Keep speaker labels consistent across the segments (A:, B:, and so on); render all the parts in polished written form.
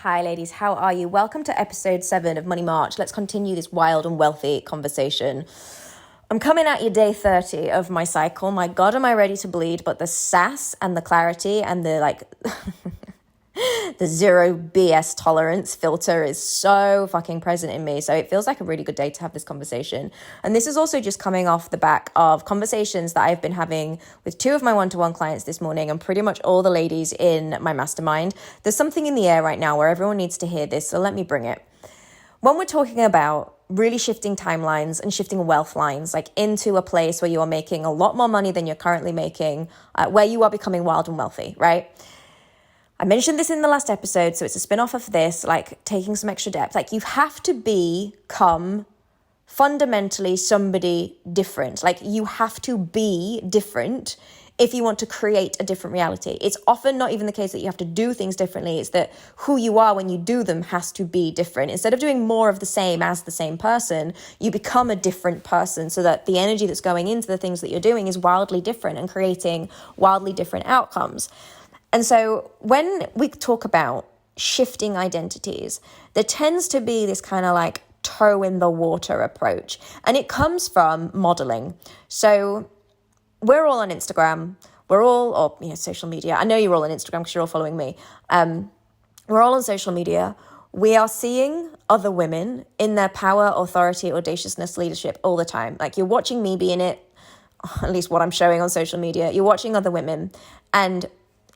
A: Hi ladies, how are you? Welcome to episode 7 of Money March. Let's continue this wild and wealthy conversation. I'm coming at you day 30 of my cycle. My God, am I ready to bleed? But the sass and the clarity and the the zero BS tolerance filter is so fucking present in me. So it feels like a really good day to have this conversation. And this is also just coming off the back of conversations that I've been having with 2 of my one-to-one clients this morning and pretty much all the ladies in my mastermind. There's something in the air right now where everyone needs to hear this. So let me bring it. When we're talking about really shifting timelines and shifting wealth lines, like into a place where you are making a lot more money than you're currently making, where you are becoming wild and wealthy, right? I mentioned this in the last episode, so it's a spin-off of this, like taking some extra depth. Like you have to become fundamentally somebody different. Like you have to be different if you want to create a different reality. It's often not even the case that you have to do things differently. It's that who you are when you do them has to be different. Instead of doing more of the same as the same person, you become a different person so that the energy that's going into the things that you're doing is wildly different and creating wildly different outcomes. And so when we talk about shifting identities, there tends to be this kind of like toe in the water approach. And it comes from modeling. So we're all on Instagram. We're all, or social media. I know you're all on Instagram because you're all following me. We're all on social media. We are seeing other women in their power, authority, audaciousness, leadership all the time. Like you're watching me be in it, at least what I'm showing on social media. You're watching other women, and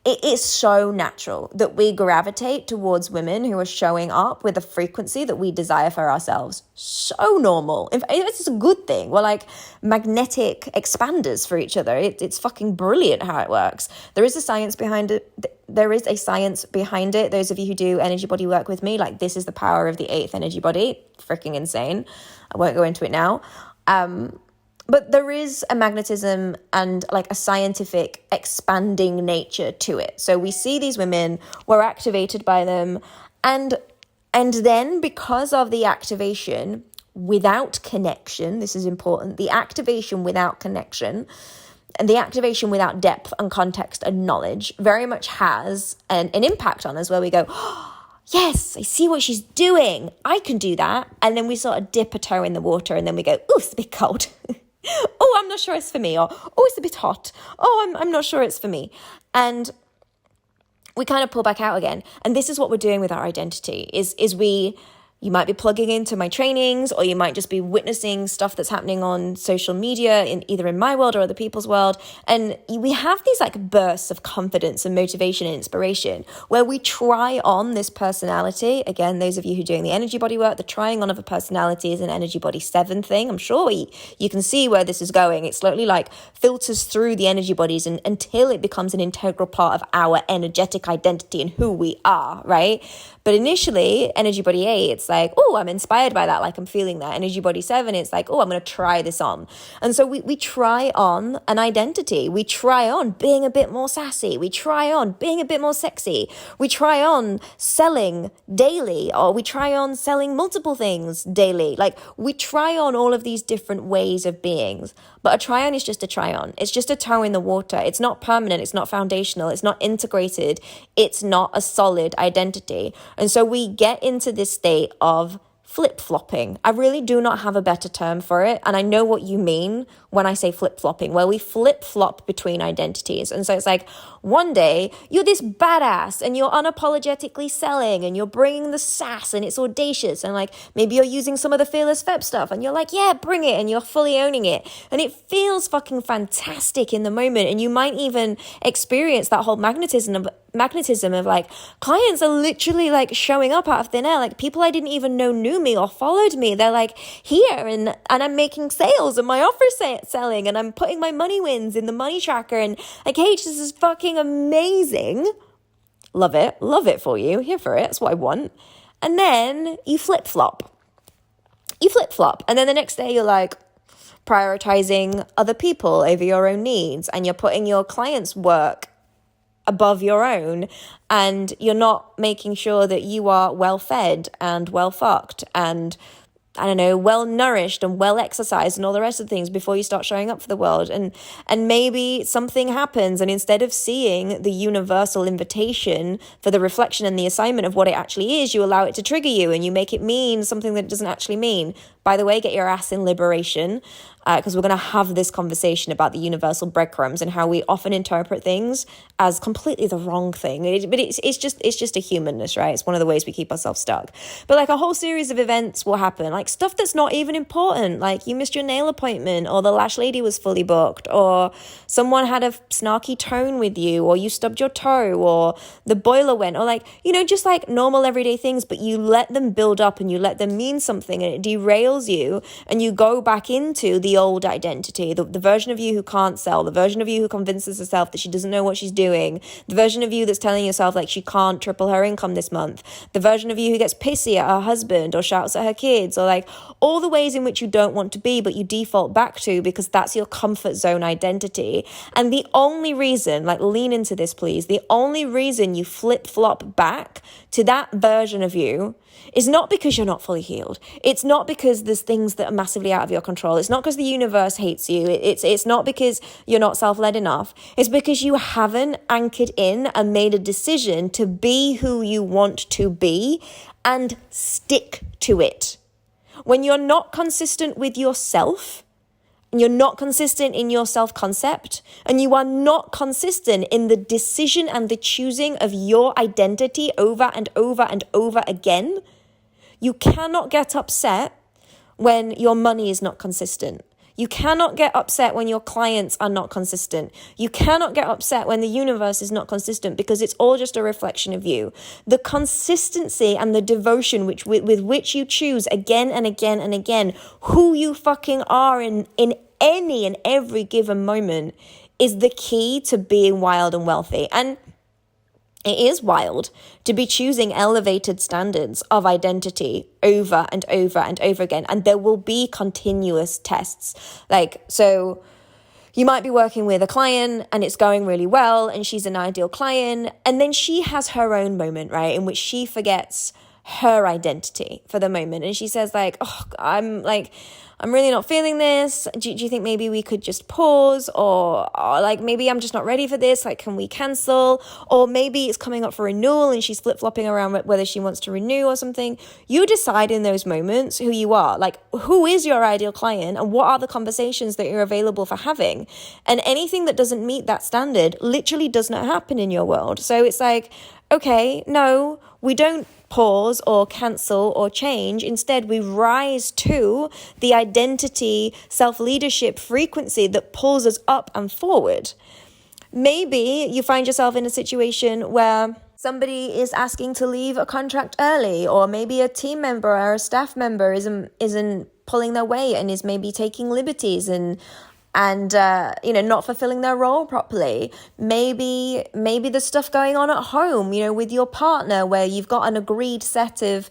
A: it is so natural that we gravitate towards women who are showing up with a frequency that we desire for ourselves. So normal. In fact, it's a good thing. We're like magnetic expanders for each other. It's fucking brilliant how it works. There is a science behind it. Those of you who do energy body work with me, like this is the power of the 8th energy body. Freaking insane. I won't go into it now. But there is a magnetism and like a scientific expanding nature to it. So we see these women, we're activated by them. And then because of the activation without connection, this is important, the activation without connection and the activation without depth and context and knowledge very much has an impact on us where we go, oh, yes, I see what she's doing. I can do that. And then we sort of dip a toe in the water and then we go, oh, it's a bit cold. Oh, I'm not sure it's for me. Or, oh, it's a bit hot. Oh, I'm not sure it's for me. And we kind of pull back out again. And this is what we're doing with our identity is you might be plugging into my trainings, or you might just be witnessing stuff that's happening on social media either in my world or other people's world. And we have these like bursts of confidence and motivation and inspiration where we try on this personality. Again, those of you who are doing the energy body work, the trying on of a personality is an energy body 7 thing. I'm sure you can see where this is going. It slowly like filters through the energy bodies until it becomes an integral part of our energetic identity and who we are, right? But initially, energy body 8, it's like, oh, I'm inspired by that. Like I'm feeling that. Energy body 7, it's like, oh, I'm going to try this on. And so we try on an identity. We try on being a bit more sassy. We try on being a bit more sexy. We try on selling daily, or we try on selling multiple things daily. Like we try on all of these different ways of beings. But a try on is just a try on. It's just a toe in the water. It's not permanent. It's not foundational. It's not integrated. It's not a solid identity. And so we get into this state of flip-flopping. I really do not have a better term for it. And I know what you mean when I say flip-flopping, where we flip-flop between identities. And so it's like one day you're this badass and you're unapologetically selling and you're bringing the sass and it's audacious. And like maybe you're using some of the Fearless Feb stuff and you're like, yeah, bring it. And you're fully owning it. And it feels fucking fantastic in the moment. And you might even experience that whole magnetism of like clients are literally like showing up out of thin air. Like people I didn't even know knew me or followed me. They're like here and I'm making sales and my offer selling and I'm putting my money wins in the money tracker and like, hey, this is fucking amazing. Love it for you. Here for it. That's what I want. And then you flip-flop. And then the next day you're like prioritizing other people over your own needs and you're putting your clients' work above your own and you're not making sure that you are well fed and well fucked and I don't know, well nourished and well exercised and all the rest of the things before you start showing up for the world. And maybe something happens, and instead of seeing the universal invitation for the reflection and the assignment of what it actually is, you allow it to trigger you and you make it mean something that it doesn't actually mean. By the way, get your ass in liberation, because we're going to have this conversation about the universal breadcrumbs and how we often interpret things as completely the wrong thing. But it's just a humanness, right? It's one of the ways we keep ourselves stuck. But like a whole series of events will happen, like stuff that's not even important, like you missed your nail appointment, or the lash lady was fully booked, or someone had a snarky tone with you, or you stubbed your toe, or the boiler went, or like, you know, just like normal everyday things, but you let them build up and you let them mean something, and it derails you, and you go back into the old identity, the version of you who can't sell, the version of you who convinces herself that she doesn't know what she's doing, the version of you that's telling yourself like she can't triple her income this month, the version of you who gets pissy at her husband or shouts at her kids, or like all the ways in which you don't want to be but you default back to because that's your comfort zone identity. And the only reason, like lean into this please, the only reason you flip-flop back to that version of you is not because you're not fully healed. It's not because there's things that are massively out of your control. It's not because the universe hates you. It's not because you're not self-led enough. It's because you haven't anchored in and made a decision to be who you want to be and stick to it. When you're not consistent with yourself, and you're not consistent in your self-concept, and you are not consistent in the decision and the choosing of your identity over and over and over again, you cannot get upset when your money is not consistent. You cannot get upset when your clients are not consistent. You cannot get upset when the universe is not consistent, because it's all just a reflection of you. The consistency and the devotion with which you choose again and again and again who you fucking are in any and every given moment is the key to being wild and wealthy. And it is wild to be choosing elevated standards of identity over and over and over again. And there will be continuous tests. Like, so you might be working with a client and it's going really well and she's an ideal client. And then she has her own moment, right, in which she forgets her identity for the moment. And she says like, oh, I'm really not feeling this. Do you think maybe we could just pause? Or like, maybe I'm just not ready for this. Like, can we cancel? Or maybe it's coming up for renewal and she's flip-flopping around whether she wants to renew or something. You decide in those moments who you are. Like, who is your ideal client and what are the conversations that you're available for having? And anything that doesn't meet that standard literally does not happen in your world. So it's like, okay, no, we don't pause or cancel or change. Instead, we rise to the identity, self-leadership frequency that pulls us up and forward. Maybe you find yourself in a situation where somebody is asking to leave a contract early, or maybe a team member or a staff member isn't pulling their weight and is maybe taking liberties and not fulfilling their role properly. Maybe there's stuff going on at home, with your partner where you've got an agreed set of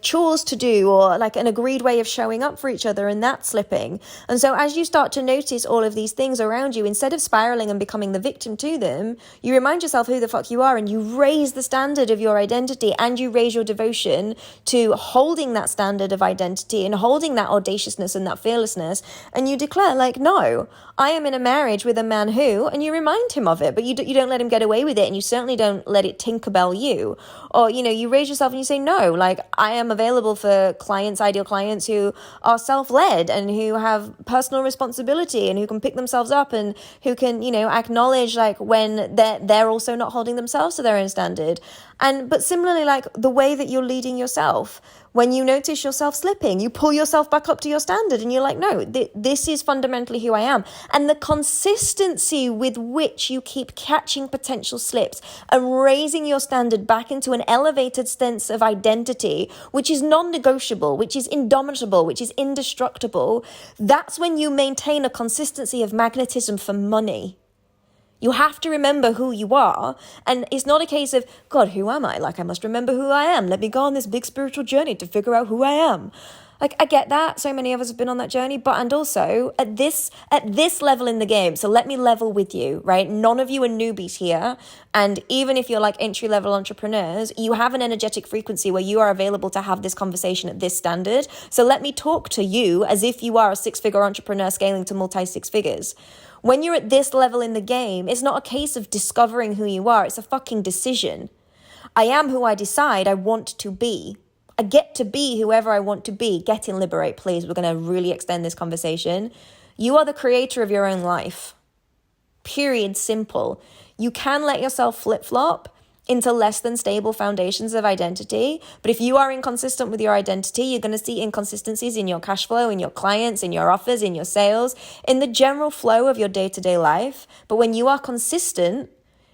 A: chores to do, or like an agreed way of showing up for each other, and that's slipping. And so as you start to notice all of these things around you, instead of spiraling and becoming the victim to them, you remind yourself who the fuck you are, and you raise the standard of your identity, and you raise your devotion to holding that standard of identity and holding that audaciousness and that fearlessness. And you declare like, no, I am in a marriage with a man who, and you remind him of it, but you don't let him get away with it, and you certainly don't let it Tinkerbell you. Or, you raise yourself and you say, no, like, I am available for clients, ideal clients who are self-led and who have personal responsibility and who can pick themselves up and who can, acknowledge like when they're also not holding themselves to their own standard. But similarly, like the way that you're leading yourself, when you notice yourself slipping, you pull yourself back up to your standard and you're like, no, this is fundamentally who I am. And the consistency with which you keep catching potential slips and raising your standard back into an elevated sense of identity, which is non-negotiable, which is indomitable, which is indestructible, that's when you maintain a consistency of magnetism for money. You have to remember who you are. And it's not a case of, God, who am I? Like, I must remember who I am. Let me go on this big spiritual journey to figure out who I am. Like, I get that. So many of us have been on that journey, but, and also at this level in the game, so let me level with you, right? None of you are newbies here. And even if you're like entry-level entrepreneurs, you have an energetic frequency where you are available to have this conversation at this standard. So let me talk to you as if you are a six-figure entrepreneur scaling to multi-six figures. When you're at this level in the game, it's not a case of discovering who you are. It's a fucking decision. I am who I decide I want to be. I get to be whoever I want to be. Get in, liberate, please. We're going to really extend this conversation. You are the creator of your own life. Period. Simple. You can let yourself flip-flop into less than stable foundations of identity. But if you are inconsistent with your identity, you're going to see inconsistencies in your cash flow, in your clients, in your offers, in your sales, in the general flow of your day-to-day life. But when you are consistent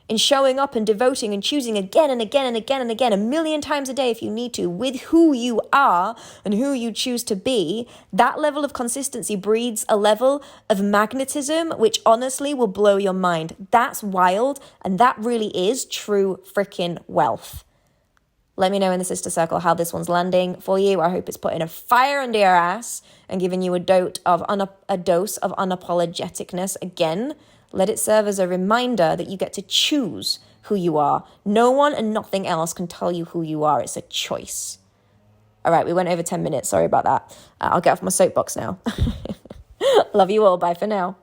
A: in showing up and devoting and choosing again and again and again and again, 1,000,000 times a day if you need to, with who you are and who you choose to be, that level of consistency breeds a level of magnetism, which honestly will blow your mind. That's wild, and that really is true freaking wealth. Let me know in the sister circle how this one's landing for you. I hope it's putting a fire under your ass and giving you a dose of unapologeticness again. Let it serve as a reminder that you get to choose who you are. No one and nothing else can tell you who you are. It's a choice. All right, we went over 10 minutes. Sorry about that. I'll get off my soapbox now. Love you all. Bye for now.